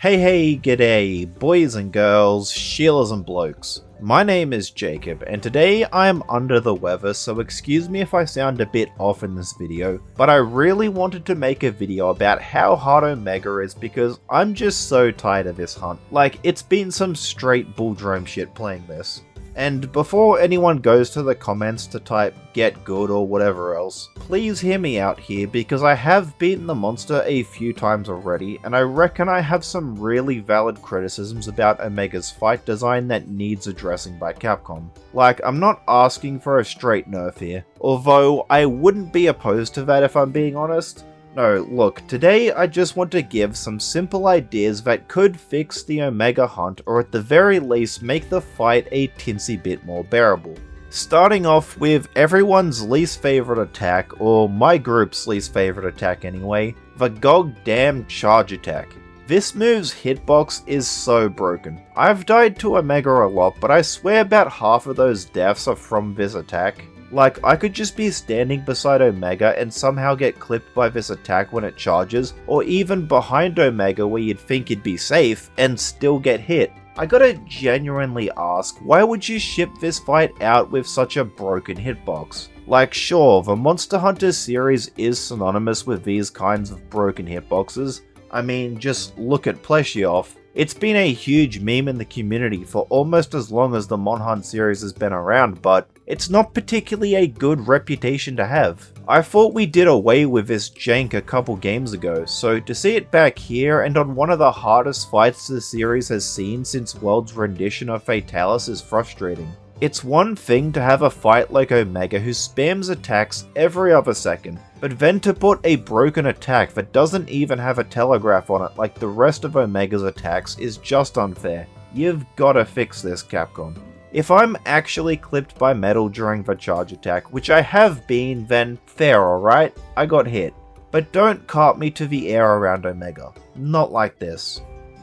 Hey, g'day, boys and girls, Sheilas and blokes. My name is Jacob, and today I am under the weather, so excuse me if I sound a bit off in this video, but I really wanted to make a video about how hard Omega is because I'm just so tired of this hunt. Like, it's been some straight bulldrome shit playing this. And before anyone goes to the comments to type get good or whatever else, please hear me out here because I have beaten the monster a few times already, and I reckon I have some really valid criticisms about Omega's fight design that needs addressing by Capcom. Like, I'm not asking for a straight nerf here, although I wouldn't be opposed to that if I'm being honest. No, look, today I just want to give some simple ideas that could fix the Omega hunt or at the very least make the fight a tinsy bit more bearable. Starting off with everyone's least favourite attack, or my group's least favourite attack anyway, the goddamn charge attack. This move's hitbox is so broken. I've died to Omega a lot, but I swear about half of those deaths are from this attack. Like, I could just be standing beside Omega and somehow get clipped by this attack when it charges, or even behind Omega where you'd think you'd be safe, and still get hit. I gotta genuinely ask, why would you ship this fight out with such a broken hitbox? Like, sure, the Monster Hunter series is synonymous with these kinds of broken hitboxes. I mean, just look at Pleshiov. It's been a huge meme in the community for almost as long as the Mon Hunt series has been around, but it's not particularly a good reputation to have. I thought we did away with this jank a couple games ago, so to see it back here and on one of the hardest fights the series has seen since World's rendition of Fatalis is frustrating. It's one thing to have a fight like Omega who spams attacks every other second, but then to put a broken attack that doesn't even have a telegraph on it like the rest of Omega's attacks is just unfair. You've gotta fix this, Capcom. If I'm actually clipped by metal during the charge attack, which I have been, then fair, alright? I got hit. But don't cart me to the air around Omega. Not like this.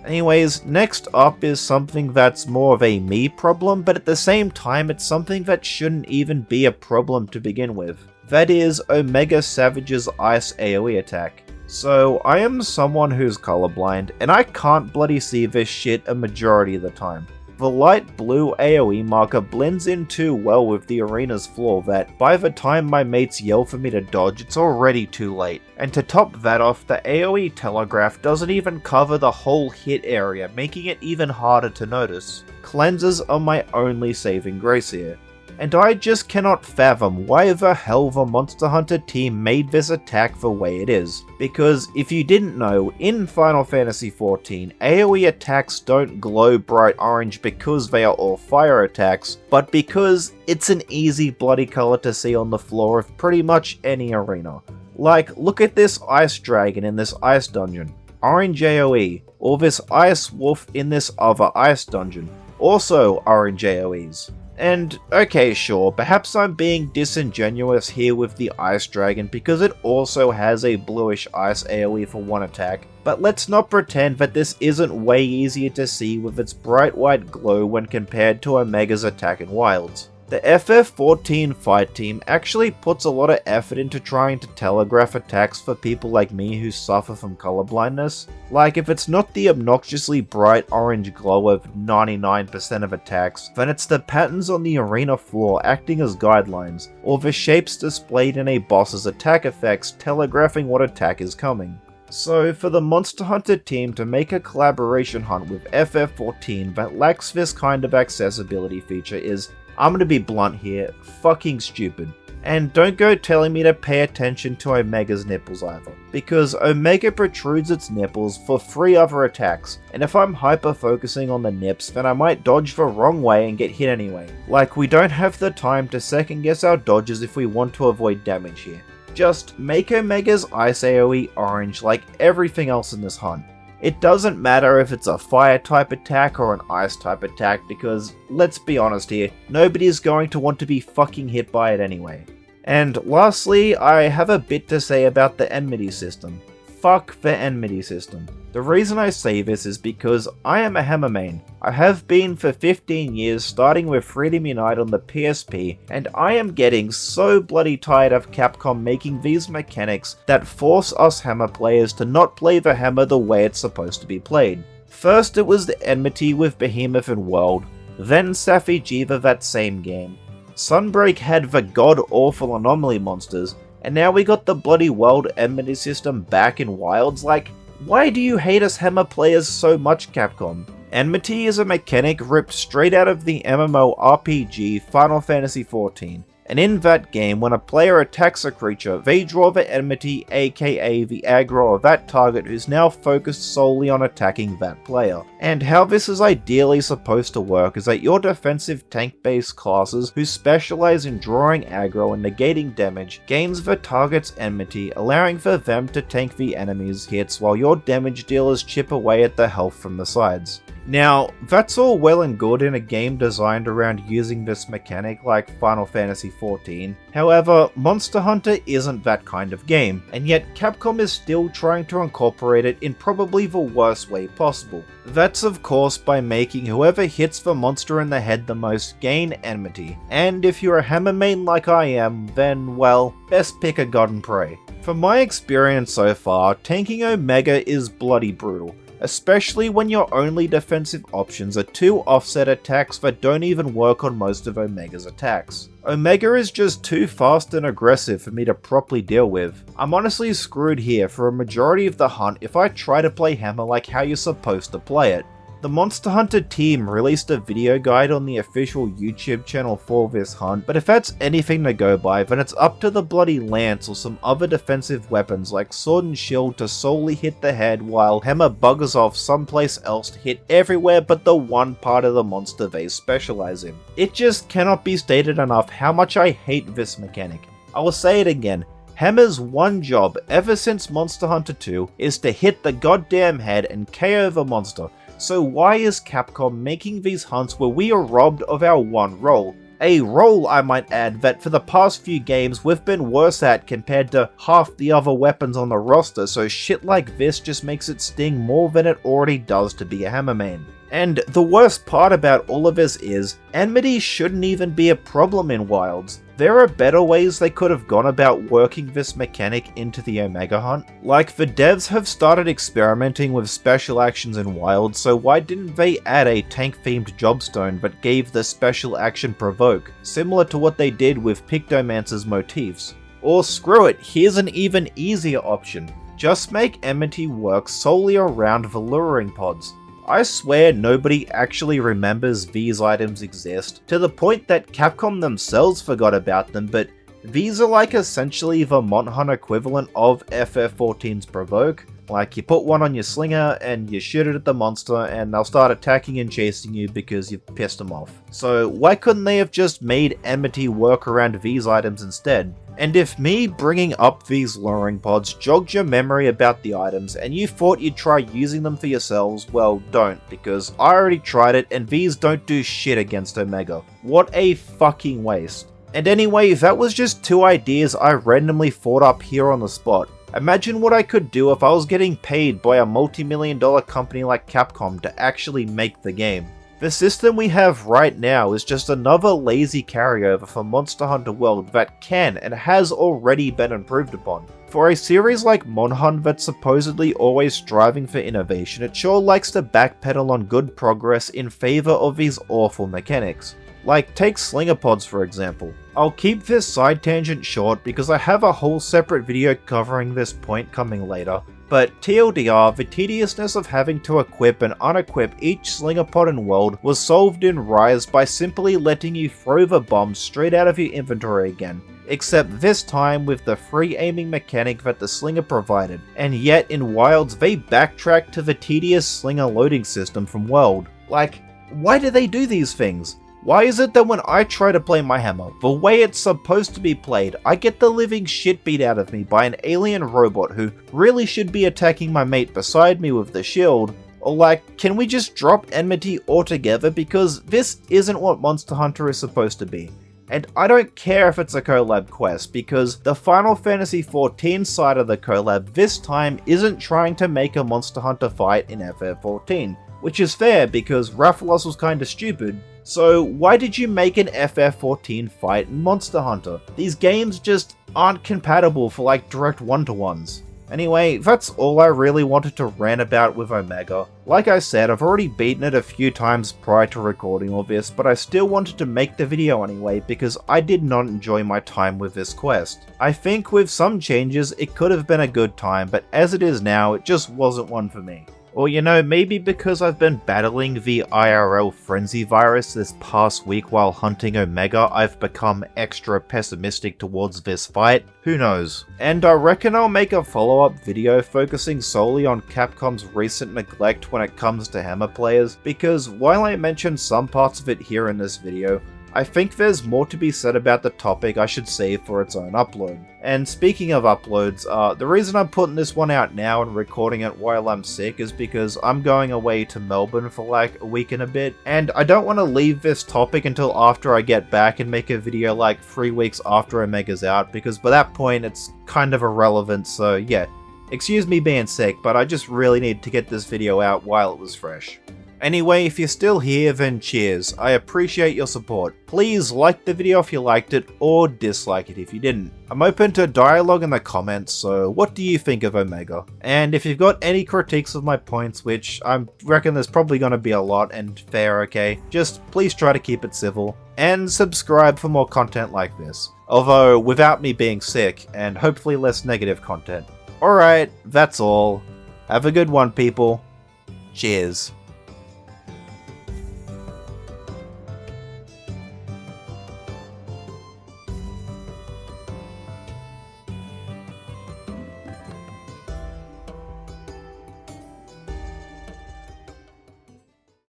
Anyways, next up is something that's more of a me problem, but at the same time it's something that shouldn't even be a problem to begin with. That is Omega Savage's Ice AoE attack. So, I am someone who's colorblind, and I can't bloody see this shit a majority of the time. The light blue AoE marker blends in too well with the arena's floor that by the time my mates yell for me to dodge, it's already too late. And to top that off, the AoE telegraph doesn't even cover the whole hit area, making it even harder to notice. Cleansers are my only saving grace here. And I just cannot fathom why the hell the Monster Hunter team made this attack the way it is. Because if you didn't know, in Final Fantasy XIV, AoE attacks don't glow bright orange because they are all fire attacks, but because it's an easy bloody color to see on the floor of pretty much any arena. Like, look at this ice dragon in this ice dungeon, orange AoE, or this ice wolf in this other ice dungeon, also orange AoEs. And, okay, sure, perhaps I'm being disingenuous here with the Ice Dragon because it also has a bluish ice AoE for one attack, but let's not pretend that this isn't way easier to see with its bright white glow when compared to Omega's attack in Wilds. The FF14 fight team actually puts a lot of effort into trying to telegraph attacks for people like me who suffer from colorblindness. Like, if it's not the obnoxiously bright orange glow of 99% of attacks, then it's the patterns on the arena floor acting as guidelines, or the shapes displayed in a boss's attack effects telegraphing what attack is coming. So, for the Monster Hunter team to make a collaboration hunt with FF14 that lacks this kind of accessibility feature is, I'm gonna be blunt here, fucking stupid. And don't go telling me to pay attention to Omega's nipples either, because Omega protrudes its nipples for 3 other attacks, and if I'm hyper-focusing on the nips, then I might dodge the wrong way and get hit anyway. Like, we don't have the time to second guess our dodges if we want to avoid damage here. Just make Omega's Ice AoE orange like everything else in this hunt. It doesn't matter if it's a fire type attack or an ice type attack because, let's be honest here, nobody's going to want to be fucking hit by it anyway. And lastly, I have a bit to say about the Enmity system. Fuck the Enmity system. The reason I say this is because I am a Hammer main. I have been for 15 years, starting with Freedom Unite on the PSP, and I am getting so bloody tired of Capcom making these mechanics that force us Hammer players to not play the Hammer the way it's supposed to be played. First it was the Enmity with Behemoth and World, then FFXIV that same game. Sunbreak had the god-awful anomaly monsters, and now we got the bloody World Enmity system back in Wilds. Like, why do you hate us Hammer players so much, Capcom? Enmity is a mechanic ripped straight out of the MMORPG Final Fantasy XIV. And in that game, when a player attacks a creature, they draw the enmity, aka the aggro of that target who's now focused solely on attacking that player. And how this is ideally supposed to work is that your defensive tank-based classes who specialize in drawing aggro and negating damage gains the target's enmity, allowing for them to tank the enemy's hits while your damage dealers chip away at the health from the sides. Now, that's all well and good in a game designed around using this mechanic like Final Fantasy XIV. However, Monster Hunter isn't that kind of game, and yet Capcom is still trying to incorporate it in probably the worst way possible. That's of course by making whoever hits the monster in the head the most gain enmity, and if you're a Hammer main like I am, then well, best pick a god and pray. From my experience so far, tanking Omega is bloody brutal, especially when your only defensive options are two offset attacks that don't even work on most of Omega's attacks. Omega is just too fast and aggressive for me to properly deal with. I'm honestly screwed here for a majority of the hunt if I try to play Hammer like how you're supposed to play it. The Monster Hunter team released a video guide on the official YouTube channel for this hunt, but if that's anything to go by, then it's up to the bloody lance or some other defensive weapons like sword and shield to solely hit the head while Hammer buggers off someplace else to hit everywhere but the one part of the monster they specialize in. It just cannot be stated enough how much I hate this mechanic. I will say it again. Hammer's one job ever since Monster Hunter 2 is to hit the goddamn head and KO the monster. So why is Capcom making these hunts where we are robbed of our one role? A role, I might add, that for the past few games we've been worse at compared to half the other weapons on the roster, so shit like this just makes it sting more than it already does to be a Hammer main. And the worst part about all of this is, enmity shouldn't even be a problem in Wilds. There are better ways they could have gone about working this mechanic into the Omega hunt. Like, the devs have started experimenting with special actions in Wilds, so why didn't they add a tank-themed jobstone that gave the special action provoke, similar to what they did with Pictomancer's motifs? Or screw it, here's an even easier option. Just make enmity work solely around the luring pods. I swear nobody actually remembers these items exist, to the point that Capcom themselves forgot about them, but these are like essentially the Mon Hunt equivalent of FF14's Provoke. Like, you put one on your slinger and you shoot it at the monster and they'll start attacking and chasing you because you've pissed them off. So why couldn't they have just made enmity work around these items instead? And if me bringing up these luring pods jogged your memory about the items and you thought you'd try using them for yourselves, well, don't, because I already tried it and these don't do shit against Omega. What a fucking waste. And anyway, that was just two ideas I randomly thought up here on the spot. Imagine what I could do if I was getting paid by a multi-million-dollar company like Capcom to actually make the game. The system we have right now is just another lazy carryover for Monster Hunter World that can and has already been improved upon. For a series like Mon Hunt that's supposedly always striving for innovation, it sure likes to backpedal on good progress in favor of these awful mechanics. Like, take slinger pods for example. I'll keep this side tangent short because I have a whole separate video covering this point coming later, but TLDR, the tediousness of having to equip and unequip each slinger pod in World was solved in Rise by simply letting you throw the bombs straight out of your inventory again, except this time with the free aiming mechanic that the slinger provided, and yet in Wilds they backtrack to the tedious slinger loading system from World. Like, why do they do these things? Why is it that when I try to play my Hammer, the way it's supposed to be played, I get the living shit beat out of me by an alien robot who really should be attacking my mate beside me with the shield? Or like, can we just drop enmity altogether because this isn't what Monster Hunter is supposed to be? And I don't care if it's a collab quest, because the Final Fantasy XIV side of the collab this time isn't trying to make a Monster Hunter fight in FF14, which is fair because Rathalos was kinda stupid. So why did you make an FF14 fight in Monster Hunter? These games just aren't compatible for like direct one-to-ones. Anyway, that's all I really wanted to rant about with Omega. Like I said, I've already beaten it a few times prior to recording all this, but I still wanted to make the video anyway because I did not enjoy my time with this quest. I think with some changes it could have been a good time, but as it is now, it just wasn't one for me. Or you know, maybe because I've been battling the IRL frenzy virus this past week while hunting Omega, I've become extra pessimistic towards this fight, who knows. And I reckon I'll make a follow-up video focusing solely on Capcom's recent neglect when it comes to Hammer players, because while I mentioned some parts of it here in this video, I think there's more to be said about the topic I should save for its own upload. And speaking of uploads, the reason I'm putting this one out now and recording it while I'm sick is because I'm going away to Melbourne for like a week and a bit, and I don't want to leave this topic until after I get back and make a video like 3 weeks after Omega's out, because by that point it's kind of irrelevant, so yeah. Excuse me being sick, but I just really need to get this video out while it was fresh. Anyway, if you're still here, then cheers. I appreciate your support. Please like the video if you liked it, or dislike it if you didn't. I'm open to dialogue in the comments, so what do you think of Omega? And if you've got any critiques of my points, which I reckon there's probably gonna be a lot, and fair, okay, just please try to keep it civil. And subscribe for more content like this. Although, without me being sick, and hopefully less negative content. Alright, that's all. Have a good one, people. Cheers.